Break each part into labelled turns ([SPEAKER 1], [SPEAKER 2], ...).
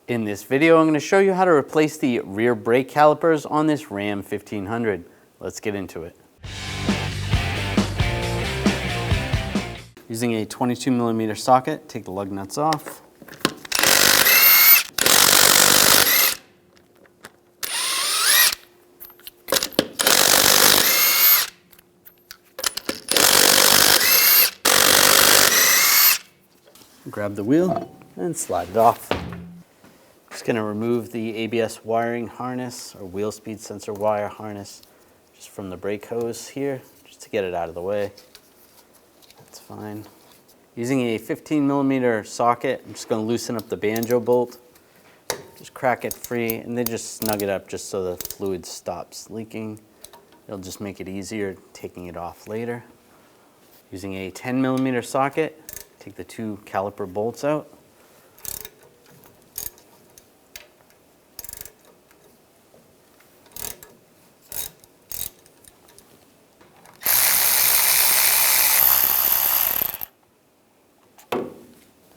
[SPEAKER 1] In this video, I'm going to show you how to replace the rear brake calipers on this Ram 1500. Let's get into it. Using a 22mm socket, take the lug nuts off. Grab the wheel and slide it off. Just going to remove the ABS wiring harness or wheel speed sensor wire harness just from the brake hose here, just to get it out of the way. That's fine. Using a 15mm socket, I'm just going to loosen up the banjo bolt. Just crack it free and then just snug it up just so the fluid stops leaking. It'll just make it easier taking it off later. Using a 10mm socket, take the two caliper bolts out.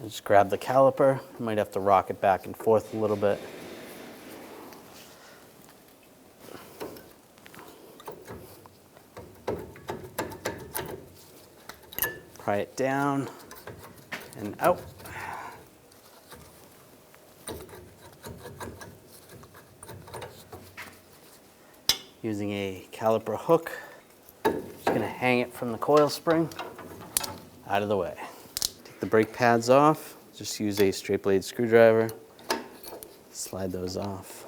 [SPEAKER 1] Just grab the caliper. You might have to rock it back and forth a little bit. Pry it down and out. Using a caliper hook, just going to hang it from the coil spring out of the way. Take the brake pads off, just use a straight blade screwdriver, slide those off.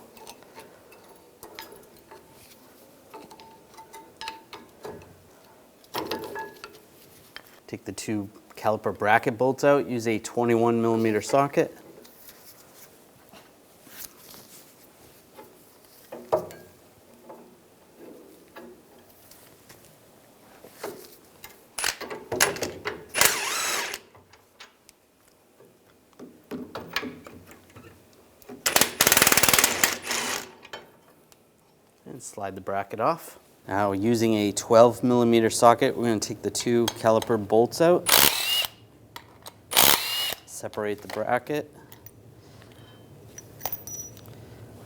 [SPEAKER 1] Take the two caliper bracket bolts out, use a 21mm socket. And slide the bracket off. Now, using a 12mm socket, we're going to take the two caliper bolts out, separate the bracket,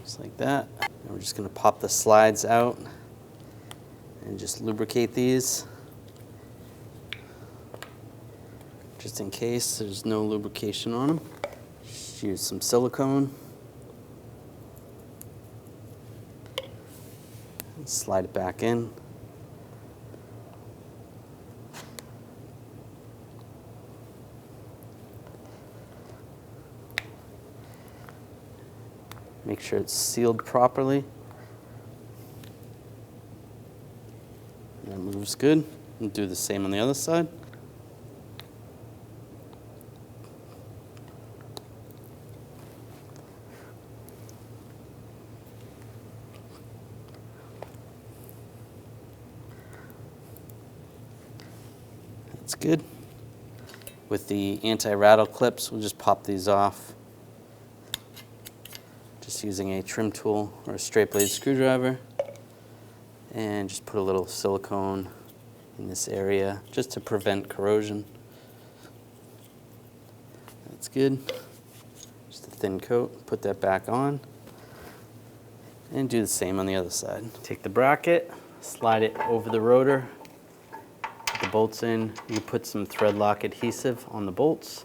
[SPEAKER 1] just like that. And we're just going to pop the slides out and just lubricate these, just in case there's no lubrication on them. Just use some silicone. Slide it back in. Make sure it's sealed properly. That moves good. And do the same on the other side. That's good. With the anti-rattle clips, we'll just pop these off. Just using a trim tool or a straight blade screwdriver. And just put a little silicone in this area just to prevent corrosion. That's good. Just a thin coat, put that back on. And do the same on the other side. Take the bracket, slide it over the rotor. The bolts in, you put some thread lock adhesive on the bolts.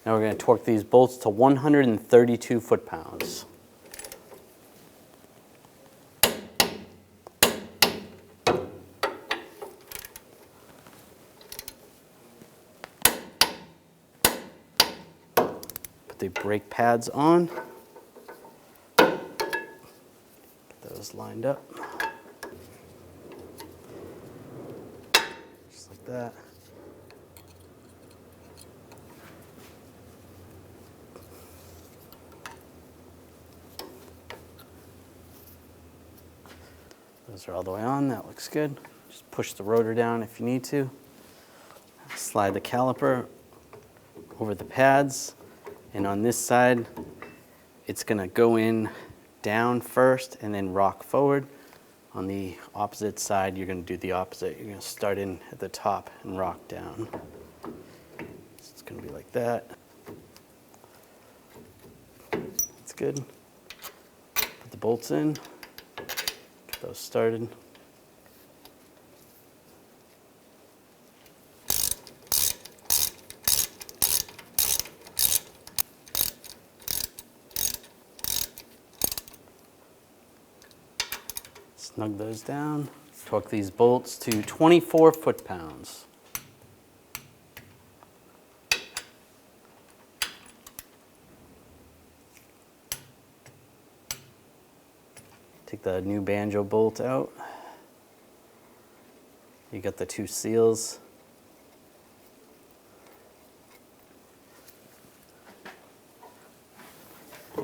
[SPEAKER 1] Now we're going to torque these bolts to 132 foot-pounds. Put the brake pads on. Get those lined up. Just like that. Those are all the way on, that looks good. Just push the rotor down if you need to. Slide the caliper over the pads, and on this side, it's gonna go in down first and then rock forward. On the opposite side, you're gonna do the opposite. You're gonna start in at the top and rock down. So it's gonna be like that. That's good. Put the bolts in, get those started. Snug those down. Torque these bolts to 24 foot-pounds. Take the new banjo bolt out. You got the two seals.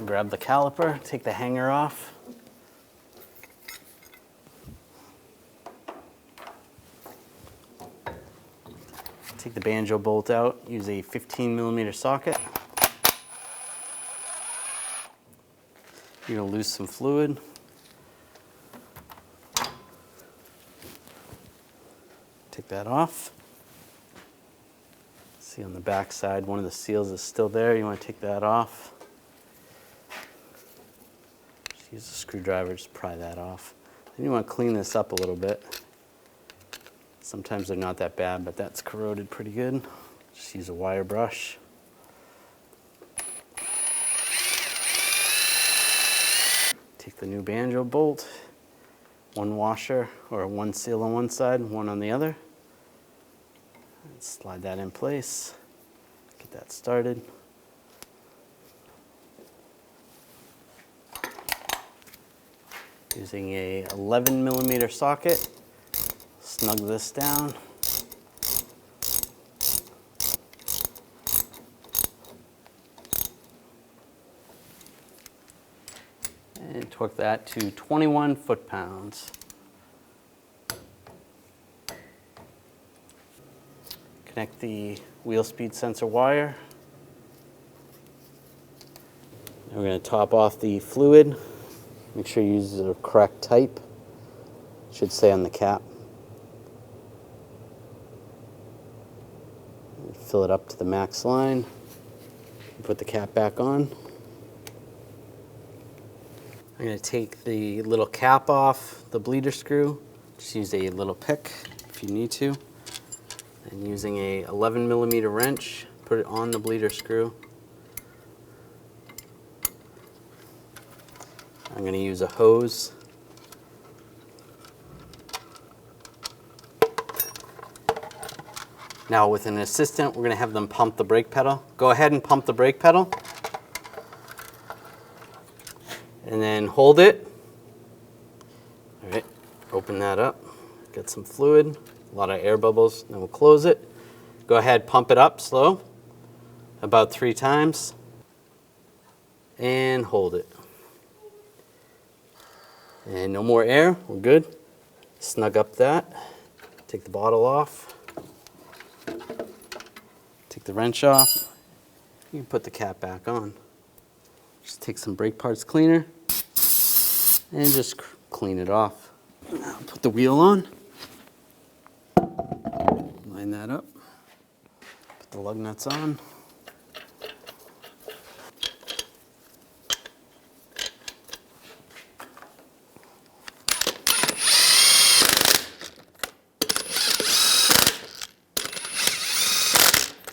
[SPEAKER 1] Grab the caliper, take the hanger off. Take the banjo bolt out, use a 15mm socket. You're gonna lose some fluid. Take that off. See on the back side, one of the seals is still there. You wanna take that off. Just use a screwdriver, just pry that off. Then you wanna clean this up a little bit. Sometimes they're not that bad, but that's corroded pretty good. Just use a wire brush. Take the new banjo bolt, one washer or one seal on one side, one on the other. And slide that in place. Get that started. Using a 11mm socket. Snug this down. And torque that to 21 foot-pounds. Connect the wheel speed sensor wire. Now we're going to top off the fluid. Make sure you use the correct type. It should say on the cap. Fill it up to the max line. Put the cap back on. I'm going to take the little cap off the bleeder screw. Just use a little pick if you need to. And using a 11mm wrench, put it on the bleeder screw. I'm going to use a hose. Now with an assistant, we're going to have them pump the brake pedal. Go ahead and pump the brake pedal. And then hold it. All right, open that up. Get some fluid, a lot of air bubbles, then we'll close it. Go ahead, pump it up slow, about 3 times. And hold it. And no more air, we're good. Snug up that. Take the bottle off. Take the wrench off. You can put the cap back on. Just take some brake parts cleaner and just clean it off. Now put the wheel on. Line that up. Put the lug nuts on.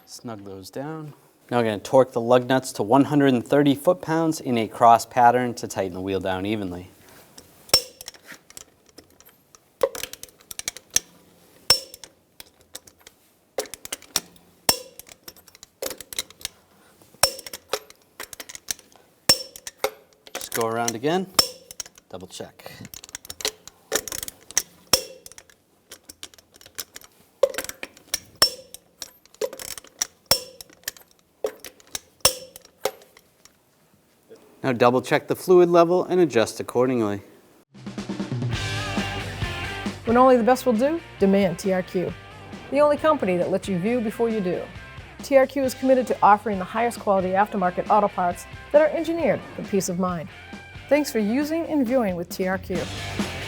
[SPEAKER 1] Snug those down. Now we're going to torque the lug nuts to 130 foot-pounds in a cross pattern to tighten the wheel down evenly. Just go around again, double check. Now double check the fluid level and adjust accordingly.
[SPEAKER 2] When only the best will do, demand TRQ. The only company that lets you view before you do. TRQ is committed to offering the highest quality aftermarket auto parts that are engineered for peace of mind. Thanks for using and viewing with TRQ.